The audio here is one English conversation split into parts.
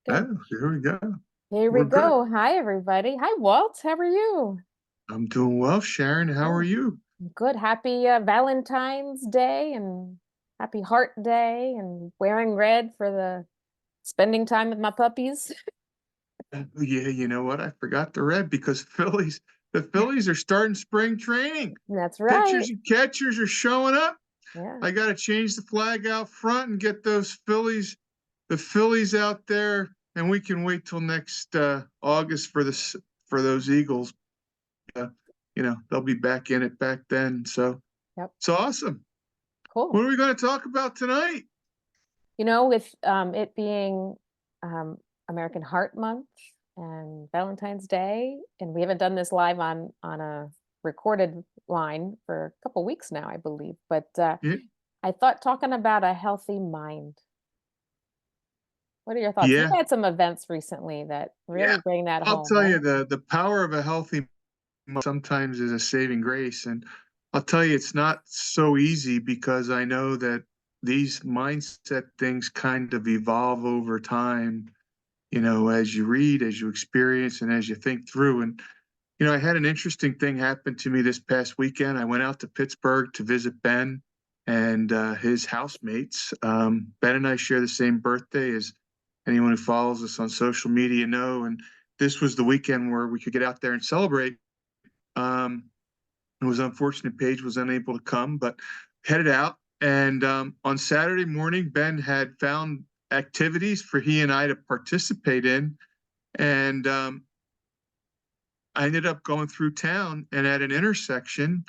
Good. Oh, here we go. Here we We're good. go. Hi, everybody. Hi, Walt. How are you? I'm doing well, Sharon. How are Oh, you? good. Happy Valentine's Day and happy Heart Day and wearing red for the spending time with my puppies. Yeah, you know what? I forgot the red because the Phillies are starting spring training. That's right. Pitchers and catchers are showing up. Yeah, I got to change the flag out front and get the Phillies out there, and we can wait till next August for those Eagles. Uh, they'll be back in it back then. So yep. it's awesome. Cool. What are we going to talk about tonight? With it being um, American Heart Month and Valentine's Day, and we haven't done this live on a recorded line for a couple weeks now, I believe. But Yeah, I thought talking about a healthy mind. What are your thoughts? You've yeah. had some events recently that Yeah, really bring that I'll home, tell you right? the power of a healthy mind sometimes is a saving grace, and I'll tell you it's not so easy because I know that these mindset things kind of evolve over time. As you read, as you experience, and as you think through. And I had an interesting thing happen to me this past weekend. I went out to Pittsburgh to visit Ben and his housemates. Ben and I share the same birthday, as anyone who follows us on social media know. And this was the weekend where we could get out there and celebrate. It was unfortunate Paige was unable to come, but headed out. And on Saturday morning, Ben had found activities for he and I to participate in. And I ended up going through town, and at an intersection,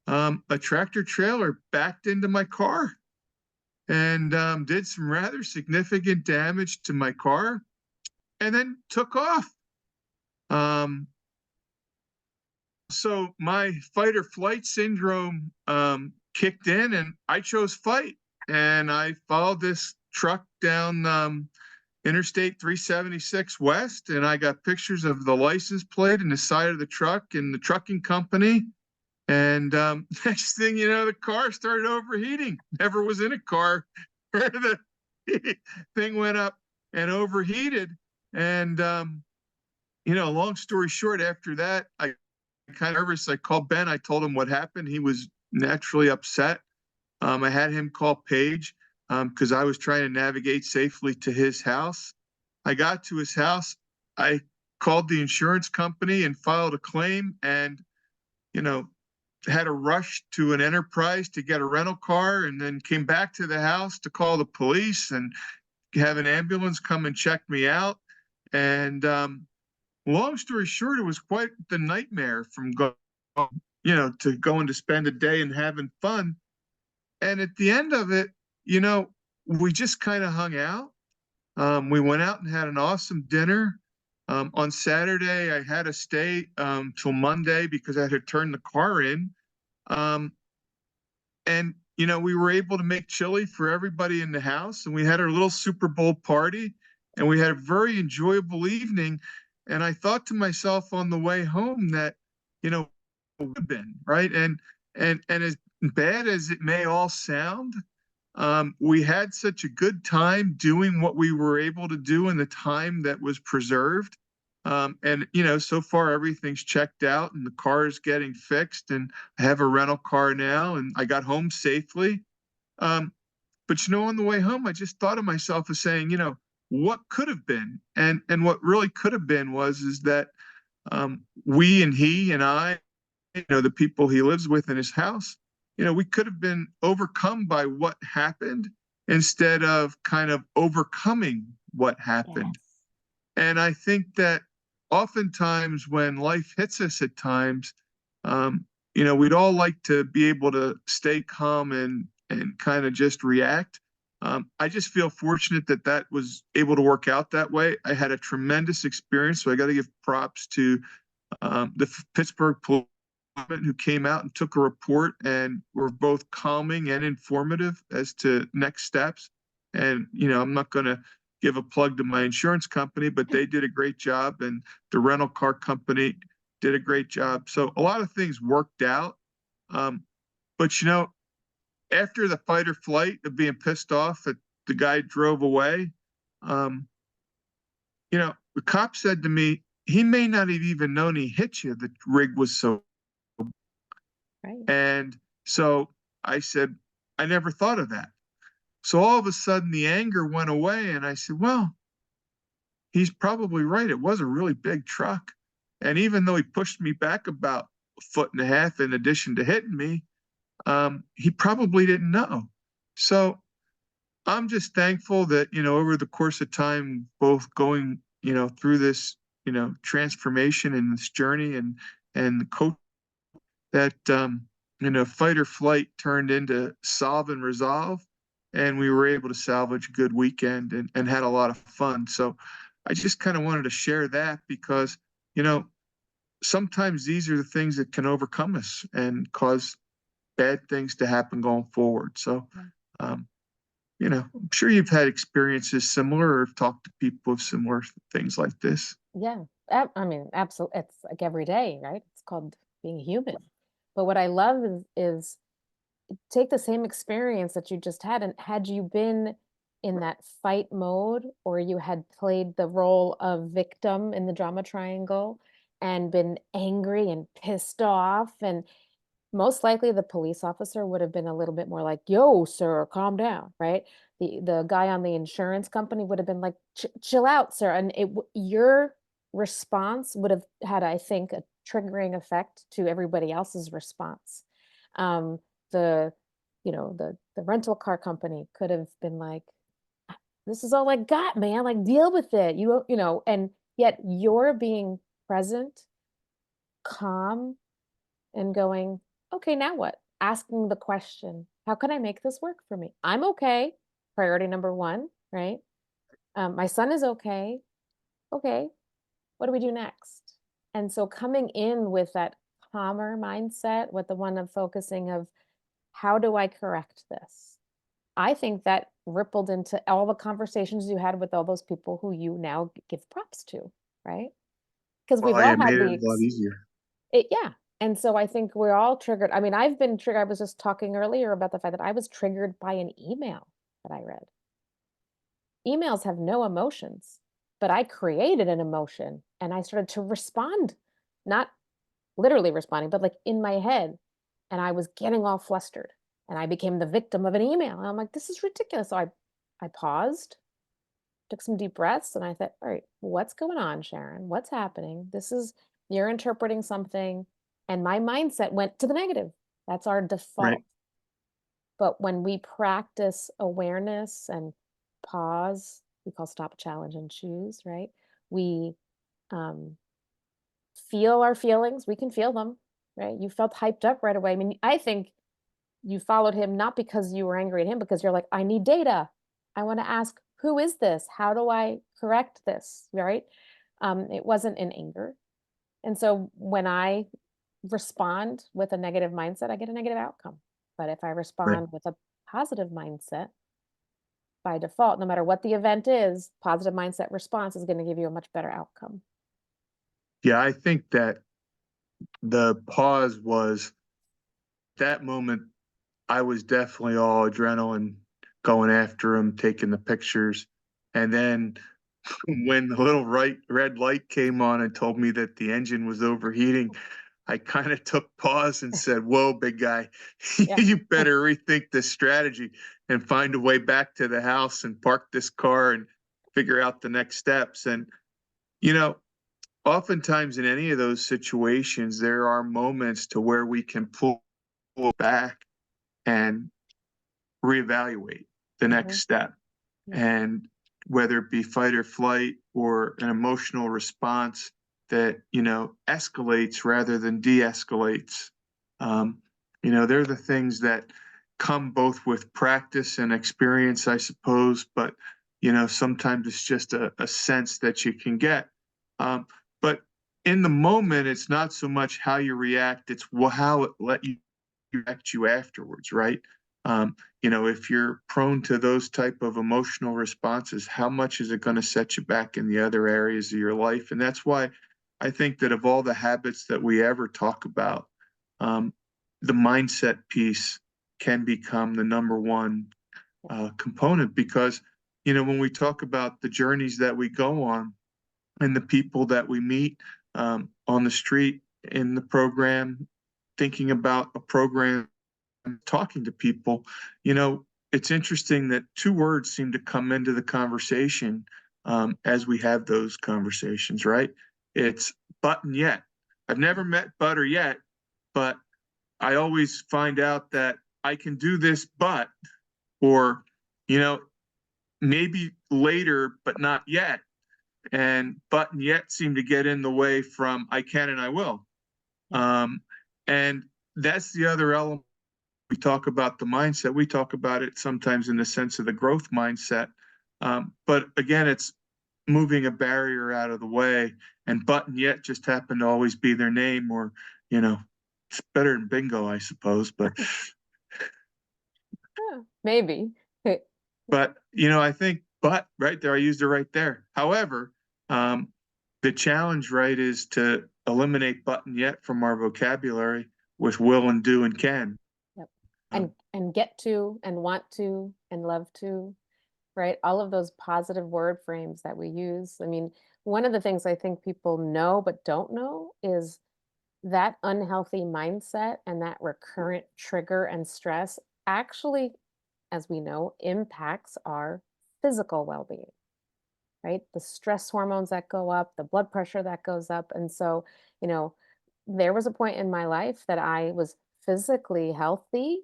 a tractor trailer backed into my car and did some rather significant damage to my car and then took off. Um, so my fight or flight syndrome kicked in, and I chose fight. And I followed this truck down Interstate 376 West, and I got pictures of the license plate and the side of the truck and the trucking company. And next thing you know, the car started overheating. Never was in a car where the thing went up and overheated. And, long story short, after that, I kind of nervous. I called Ben. I told him what happened. He was naturally upset. I had him call Paige because I was trying to navigate safely to his house. I got to his house. I called the insurance company and filed a claim, and you know had to rush to an enterprise to get a rental car, and then came back to the house to call the police and have an ambulance come and check me out. And long story short, it was quite the nightmare from to going to spend a day and having fun. And at the end of it, you know, we just kind of hung out. We went out and had an awesome dinner. On Saturday, I had to stay till Monday because I had to turn the car in. Um, and, we were able to make chili for everybody in the house. And we had our little Super Bowl party. And we had a very enjoyable evening. And I thought to myself on the way home that, it would have been, right? And as bad as it may all sound, we had such a good time doing what we were able to do in the time that was preserved. And so far everything's checked out and the car is getting fixed, and I have a rental car now, and I got home safely. Um, but on the way home, I just thought of myself as saying, what could have been, and what really could have been is that we and he and I, the people he lives with in his house, we could have been overcome by what happened instead of kind of overcoming what happened. Yes. And I think that oftentimes when life hits us at times, we'd all like to be able to stay calm and kind of just react. I just feel fortunate that that was able to work out that way. I had a tremendous experience, so I got to give props to the Pittsburgh police who came out and took a report and were both calming and informative as to next steps. And, I'm not going to give a plug to my insurance company, but they did a great job, and the rental car company did a great job. So a lot of things worked out. But, after the fight or flight of being pissed off that the guy drove away, um, the cop said to me, he may not have even known he hit you. The rig was so, Right. and so I said, I never thought of that. So all of a sudden the anger went away, and I said, well, he's probably right. It was a really big truck. And even though he pushed me back about a foot and a half in addition to hitting me, he probably didn't know. So I'm just thankful that, over the course of time, both going, through this, transformation and this journey and the coach that, fight or flight turned into solve and resolve. And we were able to salvage a good weekend and had a lot of fun. So I just kind of wanted to share that because, you know, sometimes these are the things that can overcome us and cause bad things to happen going forward. So, um, I'm sure you've had experiences similar or talked to people of similar things like this. Yeah. I mean, absolutely. It's like every day, right? It's called being human. But what I love is take the same experience that you just had, and had you been in that fight mode, or you had played the role of victim in the drama triangle and been angry and pissed off, and most likely the police officer would have been a little bit more like, yo, sir, calm down, right? The guy on the insurance company would have been like, chill out, sir. And your response would have had, I think, a triggering effect to everybody else's response. Um, the, the rental car company could have been like, this is all I got, man. Like, deal with it. And yet you're being present, calm, and going, okay, now what? Asking the question, how can I make this work for me? I'm okay. Priority number one, right? My son is okay. Okay, what do we do next? And so coming in with that calmer mindset, with the one of focusing of how do I correct this? I think that rippled into all the conversations you had with all those people who you now give props to, right? Because we've Well, yeah, all it made had it a lot easier. yeah. And so I think we're all triggered. I mean, I've been triggered. I was just talking earlier about the fact that I was triggered by an email that I read. Emails have no emotions, but I created an emotion and I started to respond, not literally responding, but like in my head. And I was getting all flustered and I became the victim of an email. And I'm like, this is ridiculous. So I paused, took some deep breaths, and I thought, all right, what's going on, Sharon? What's happening? You're interpreting something. And my mindset went to the negative. That's our Right. default. But when we practice awareness and pause, we call stop, challenge, and choose, right? We um, feel our feelings. We can feel them, right? You felt hyped up right away. I mean, I think you followed him not because you were angry at him, because you're like, I need data. I want to ask, who is this? How do I correct this? Right? It wasn't in anger. And so when I respond with a negative mindset, I get a negative outcome. But if I Right. respond with a positive mindset, by default, no matter what the event is, positive mindset response is going to give you a much better outcome. Yeah, I think that the pause was that moment. I was definitely all adrenaline going after him, taking the pictures. And then when the little red light came on and told me that the engine was overheating, I kind of took pause and said, whoa, big guy, Yeah. you better rethink this strategy and find a way back to the house and park this car and figure out the next steps. And, you know, oftentimes in any of those situations, there are moments to where we can pull back and reevaluate the next Mhm. step. Yeah. And whether it be fight or flight or an emotional response that, escalates rather than de-escalates. Um, they're the things that come both with practice and experience, I suppose, but sometimes it's just a sense that you can get. But in the moment, it's not so much how you react, it's how it let you affect you afterwards, right? If you're prone to those type of emotional responses, how much is it going to set you back in the other areas of your life? And that's why I think that of all the habits that we ever talk about, um, the mindset piece can become the number one component because, when we talk about the journeys that we go on, and the people that we meet on the street, in the program, thinking about a program, talking to people. It's interesting that two words seem to come into the conversation as we have those conversations, right? It's but and yet. I've never met butter yet, but I always find out that I can do this, or, you know, maybe later, but not yet. And but and yet seem to get in the way from I can and I will. And that's the other element. We talk about the mindset. We talk about it sometimes in the sense of the growth mindset. But again, it's moving a barrier out of the way. And but and yet just happen to always be their name, or, it's better than bingo, I suppose. But Maybe. I think but right there, I used it right there. However, the challenge, right, is to eliminate but and yet from our vocabulary with will and do and can. Yep. And get to and want to and love to, right? All of those positive word frames that we use. I mean, one of the things I think people know but don't know is that unhealthy mindset and that recurrent trigger and stress actually, as we know, impacts our physical well-being, right? The stress hormones that go up, the blood pressure that goes up. And so, there was a point in my life that I was physically healthy,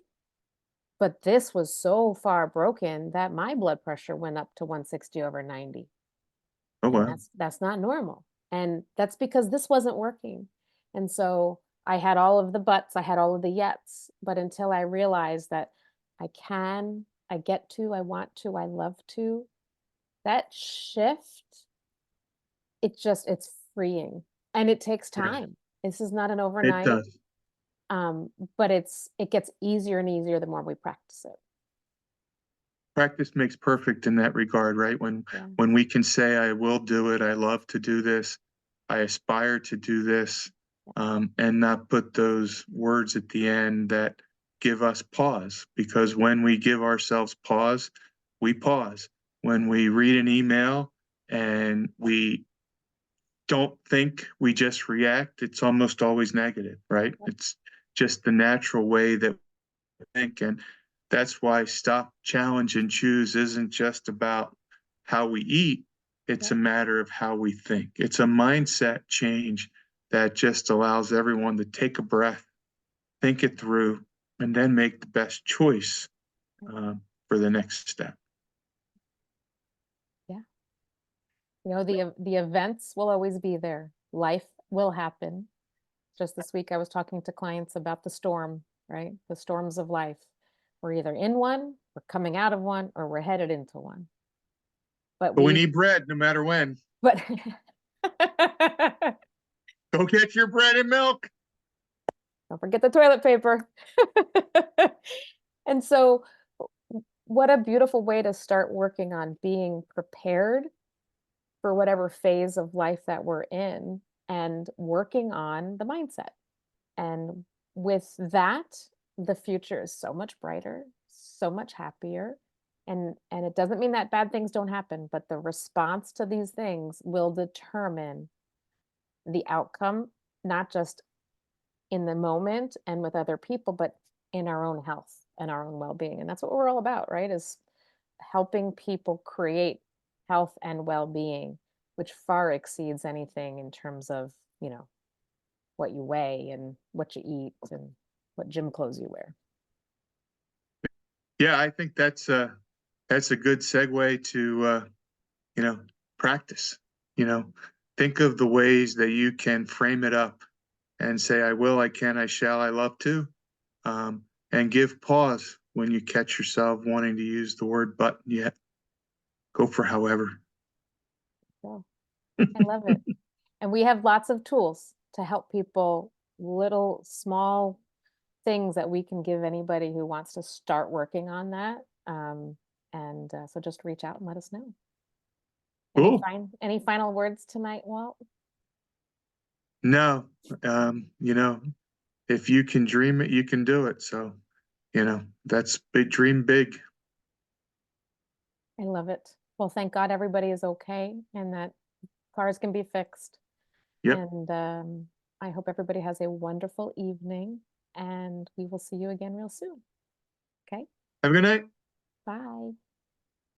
but this was so far broken that my blood pressure went up to 160 over 90. Oh, And wow. that's not normal. And that's because this wasn't working. And so I had all of the buts, I had all of the yets, but until I realized that I can, I get to, I want to, I love to, that shift, it's freeing. And it takes Yeah, time. This is not an it overnight, does. but it gets easier and easier the more we practice it. Practice makes perfect in that regard, right? Yeah. When we can say, I will do it, I love to do this, I aspire to do this, and not put those words at the end that give us pause. Because when we give ourselves pause, we pause. When we read an email and we don't think, we just react, it's almost always negative, right? It's just the natural way that we think. And that's why Stop, Challenge, and Choose isn't just about how we eat, it's a matter of how we think. It's a mindset change that just allows everyone to take a breath, think it through, and then make the best choice for the next step. Yeah. The events will always be there. Life will happen. Just this week, I was talking to clients about the storm, right? The storms of life. We're either in one, we're coming out of one, or we're headed into one. But But we need bread no matter when. but Go get your bread and milk. don't forget the toilet paper. And so, what a beautiful way to start working on being prepared for whatever phase of life that we're in and working on the mindset. And with that, the future is so much brighter, so much happier. And it doesn't mean that bad things don't happen, but the response to these things will determine the outcome, not just in the moment and with other people, but in our own health and our own well-being. And that's what we're all about, right? Is helping people create health and well-being, which far exceeds anything in terms of, what you weigh and what you eat and what gym clothes you wear. Yeah, I think that's a good segue to practice. Think of the ways that you can frame it up and say, I will, I can, I shall, I love to, and give pause when you catch yourself wanting to use the word but yet. Go for however. So I love it. And we have lots of tools to help people, little small things that we can give anybody who wants to start working on that. So just reach out and let us know. Cool. Any final words tonight, Walt? No, if you can dream it, you can do it. So, that's big, dream big. I love it. Well, thank God everybody is okay and that cars can be fixed. Yep. And I hope everybody has a wonderful evening, and we will see you again real soon. Okay, Have a good night. bye.